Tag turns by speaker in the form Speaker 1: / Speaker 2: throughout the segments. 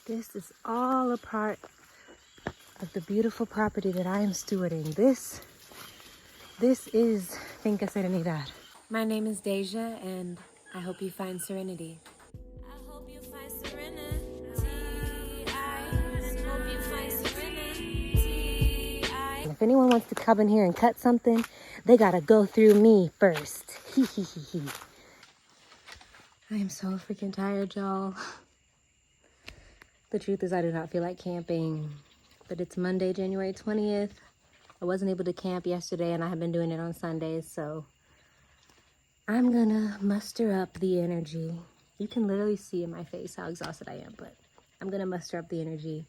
Speaker 1: This is all a part of the beautiful property that I am stewarding. This is Finca Serenidad. My name is Deja, and I hope you find serenity.
Speaker 2: I hope you find serenity. I hope you find serenity.
Speaker 1: If anyone wants to come in here and cut something, they gotta go through me first. Hee hee hee hee. I am so freaking tired, y'all. The truth is I do not feel like camping, but it's Monday, January 20th. I wasn't able to camp yesterday, and I have been doing it on Sundays, so I'm gonna muster up the energy. You can literally see in my face how exhausted I am, but I'm gonna muster up the energy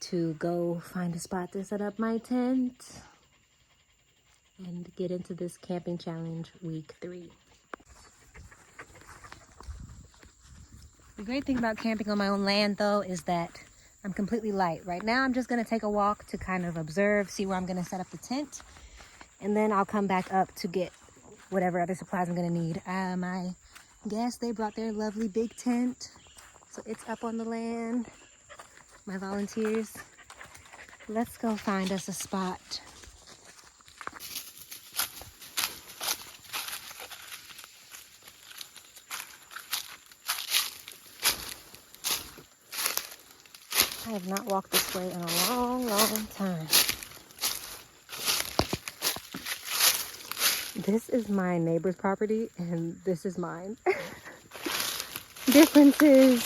Speaker 1: to go find a spot to set up my tent and get into this camping challenge week 3. The great thing about camping on my own land, though, is that I'm completely light. Right now, I'm just gonna take a walk to kind of observe, see where I'm gonna set up the tent, and then I'll come back up to get whatever other supplies I'm gonna need. My guests, they brought their lovely big tent, so it's up on the land. My volunteers, let's go find us a spot. I have not walked this way in a long, long time. This is my neighbor's property, and this is mine. Differences.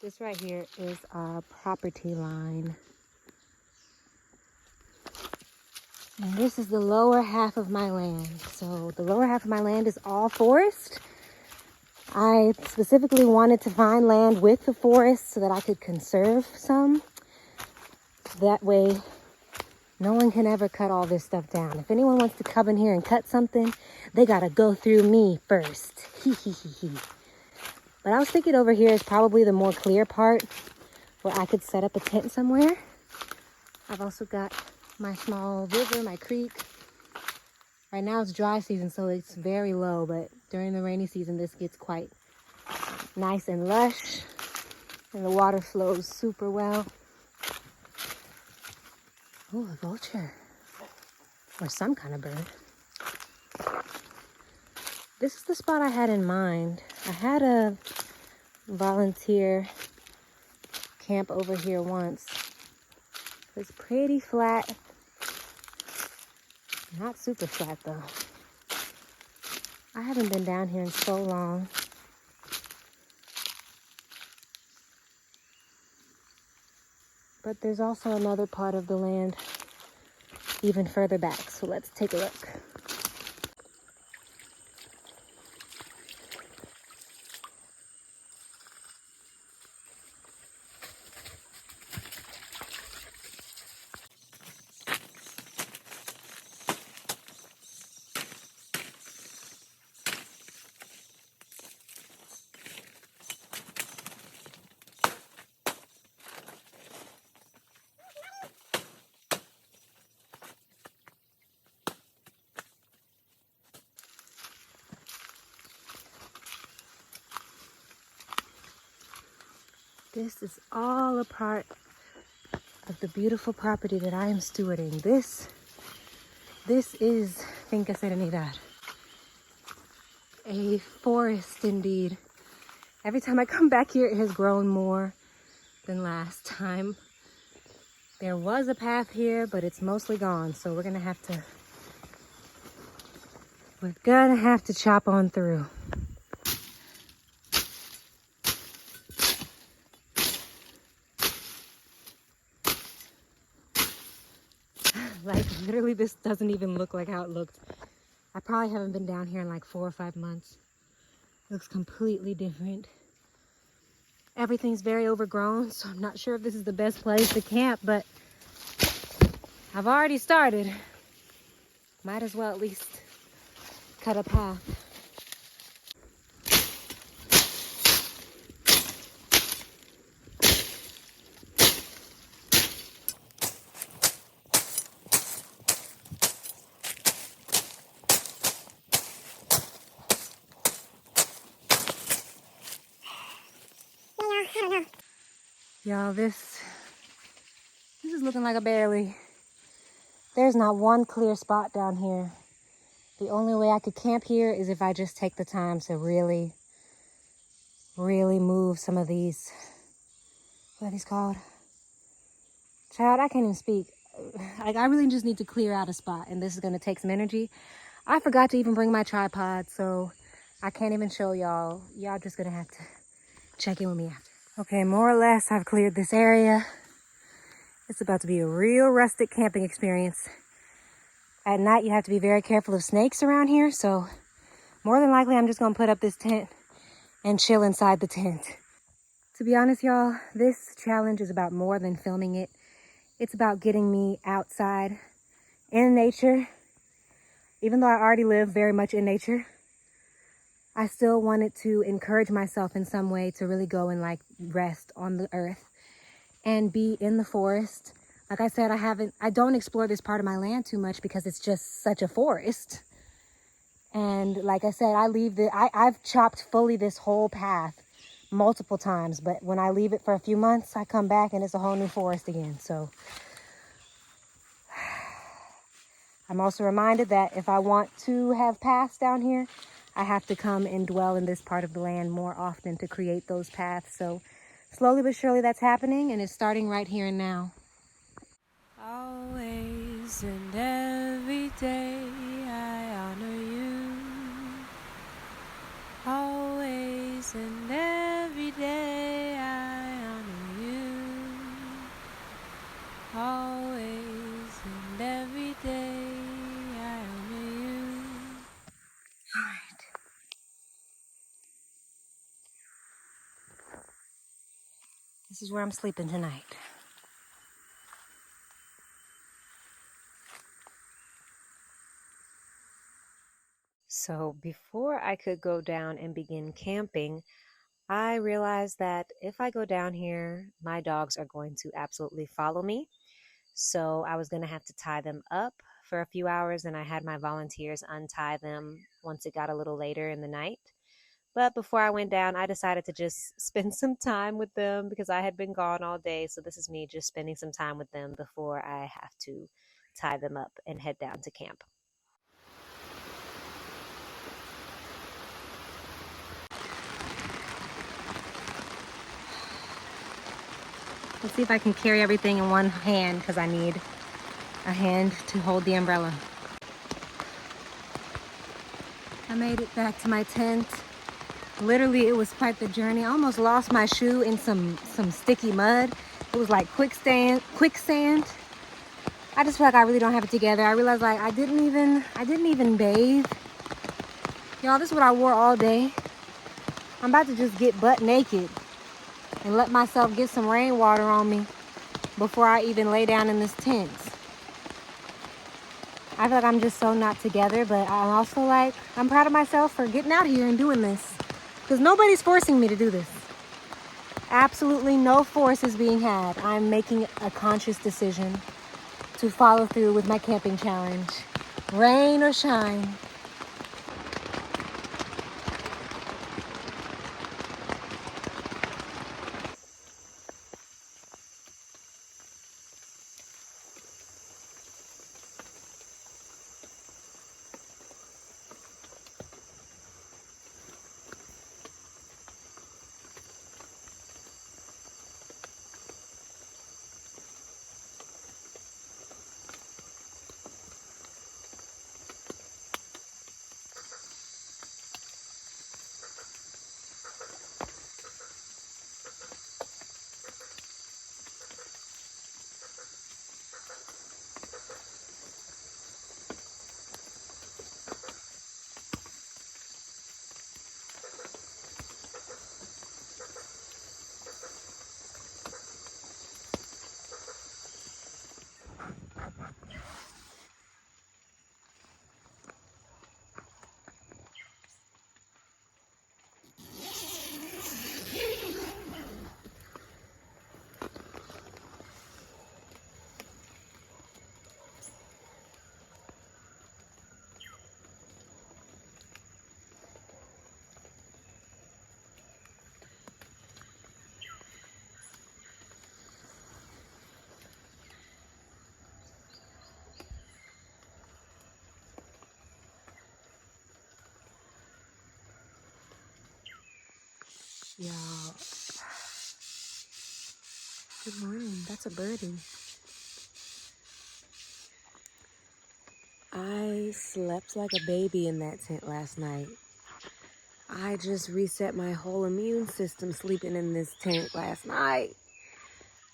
Speaker 1: This right here is our property line. And this is the lower half of my land. So the lower half of my land is all forest. I specifically wanted to find land with the forest so that I could conserve some. That way, no one can ever cut all this stuff down. If anyone wants to come in here and cut something, they gotta go through me first. Hee hee hee hee. But I was thinking over here is probably the more clear part where I could set up a tent somewhere. I've also got my small river, my creek. Right now it's dry season, so it's very low, but during the rainy season, this gets quite nice and lush, and the water flows super well. Oh, a vulture, or some kind of bird. This is the spot I had in mind. I had a volunteer camp over here once. It's pretty flat. Not super flat though. I haven't been down here in so long. But there's also another part of the land even further back. So let's take a look. This is all a part of the beautiful property that I am stewarding. This is Finca Serenidad. A forest indeed. Every time I come back here, it has grown more than last time. There was a path here, but it's mostly gone. So we're gonna have to chop on through. Like literally this doesn't even look like how it looked. I probably haven't been down here in like 4 or 5 months. It looks completely different. Everything's very overgrown, so I'm not sure if this is the best place to camp, but I've already started. Might as well at least cut a path. Y'all, this is looking like a barely. There's not one clear spot down here. The only way I could camp here is if I just take the time to really move some of these, what are these called? Child, I can't even speak. Like, I really just need to clear out a spot, and this is gonna take some energy. I forgot to even bring my tripod, so I can't even show y'all. Y'all just gonna have to check in with me after. Okay, more or less, I've cleared this area. It's about to be a real rustic camping experience. At night, you have to be very careful of snakes around here, so more than likely, I'm just gonna put up this tent and chill inside the tent. To be honest, y'all, this challenge is about more than filming it. It's about getting me outside in nature. Even though I already live very much in nature, I still wanted to encourage myself in some way to really go and like rest on the earth and be in the forest. Like I said, I don't explore this part of my land too much because it's just such a forest. And like I said, I've chopped fully this whole path multiple times, but when I leave it for a few months, I come back and it's a whole new forest again. So I'm also reminded that if I want to have paths down here, I have to come and dwell in this part of the land more often to create those paths. So slowly but surely that's happening, and it's starting right here and now.
Speaker 2: Always and every day I honor you. Always and every day I honor you. Always and every day I honor you.
Speaker 1: All right. This is where I'm sleeping tonight. So before I could go down and begin camping, I realized that if I go down here, my dogs are going to absolutely follow me. So I was going to have to tie them up for a few hours, and I had my volunteers untie them once it got a little later in the night. But before I went down, I decided to just spend some time with them because I had been gone all day. So this is me just spending some time with them before I have to tie them up and head down to camp. Let's see if I can carry everything in one hand because I need a hand to hold the umbrella. I made it back to my tent. Literally, it was quite the journey. I almost lost my shoe in some sticky mud. It was like quicksand. I just feel like I really don't have it together. I realized like I didn't even bathe. Y'all, this is what I wore all day. I'm about to just get butt naked and let myself get some rainwater on me before I even lay down in this tent. I feel like I'm just so not together, but I'm also like, I'm proud of myself for getting out here and doing this because nobody's forcing me to do this. Absolutely no force is being had. I'm making a conscious decision to follow through with my camping challenge, rain or shine. Y'all. Good morning. That's a birdie. I slept like a baby in that tent last night. I just reset my whole immune system sleeping in this tent last night.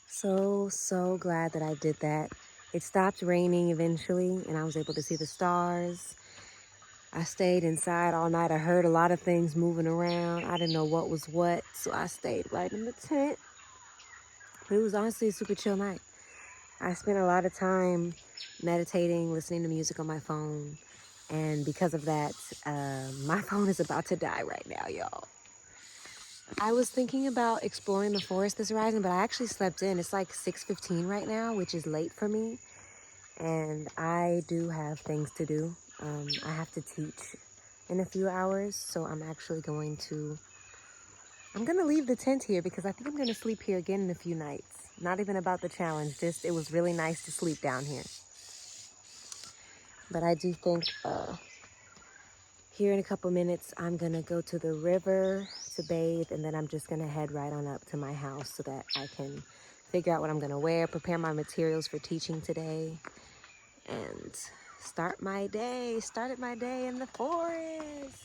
Speaker 1: So glad that I did that. It stopped raining eventually, and I was able to see the stars. I stayed inside all night. I heard a lot of things moving around. I didn't know what was what, so I stayed right in the tent. It was honestly a super chill night. I spent a lot of time meditating, listening to music on my phone, and because of that, my phone is about to die right now, y'all. I was thinking about exploring the forest this horizon, but I actually slept in. It's like 6:15 right now, which is late for me, and I do have things to do. I have to teach in a few hours, so I'm gonna leave the tent here because I think I'm gonna sleep here again in a few nights. Not even about the challenge, just it was really nice to sleep down here. But I do think here in a couple minutes, I'm gonna go to the river to bathe, and then I'm just gonna head right on up to my house so that I can figure out what I'm gonna wear, prepare my materials for teaching today, and started my day in the forest.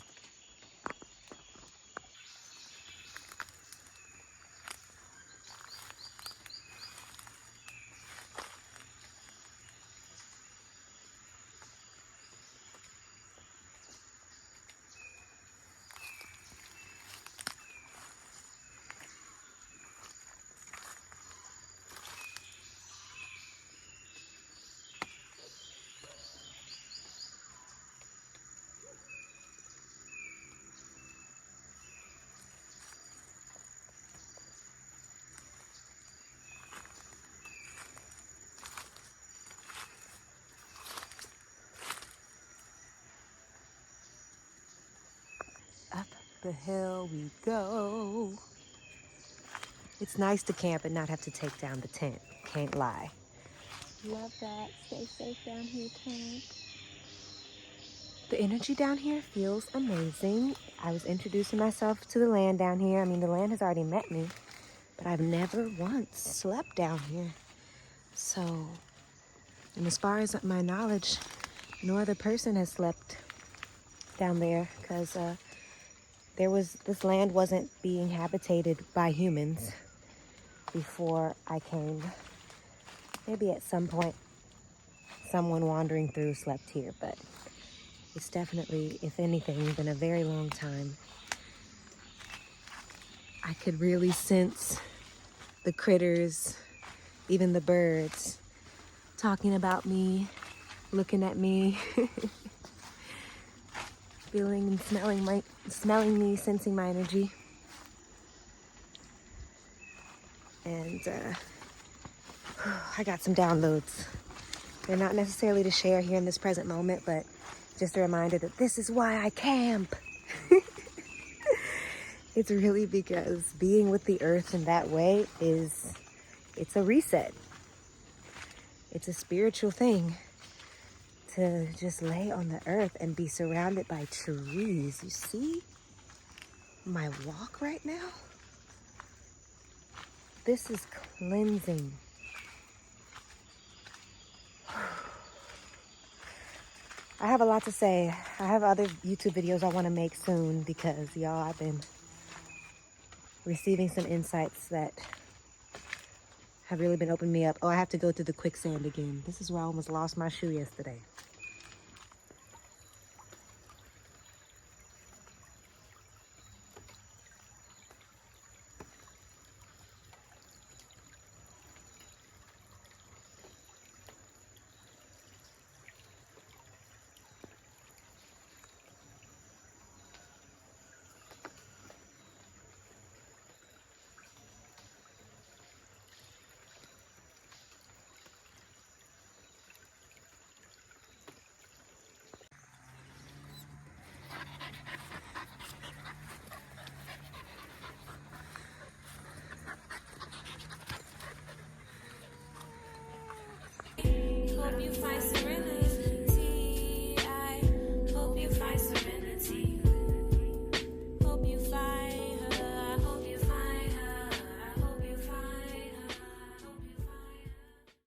Speaker 1: Up the hill we go. It's nice to camp and not have to take down the tent. Can't lie. Love that. Stay safe down here, camp. The energy down here feels amazing. I was introducing myself to the land down here. I mean, the land has already met me, but I've never once slept down here. So, and as far as my knowledge, no other person has slept down there because this land wasn't being habitated by humans before I came. Maybe at some point someone wandering through slept here, but it's definitely, if anything, been a very long time. I could really sense the critters, even the birds, talking about me, looking at me, feeling and smelling me, sensing my energy. And I got some downloads. They're not necessarily to share here in this present moment, but just a reminder that this is why I camp. It's really because being with the earth in that way it's a reset. It's a spiritual thing to just lay on the earth and be surrounded by trees. You see my walk right now? This is cleansing. I have a lot to say. I have other YouTube videos I want to make soon because, y'all, I've been receiving some insights that have really been opening me up. Oh, I have to go through the quicksand again. This is where I almost lost my shoe yesterday.
Speaker 2: Hope you find some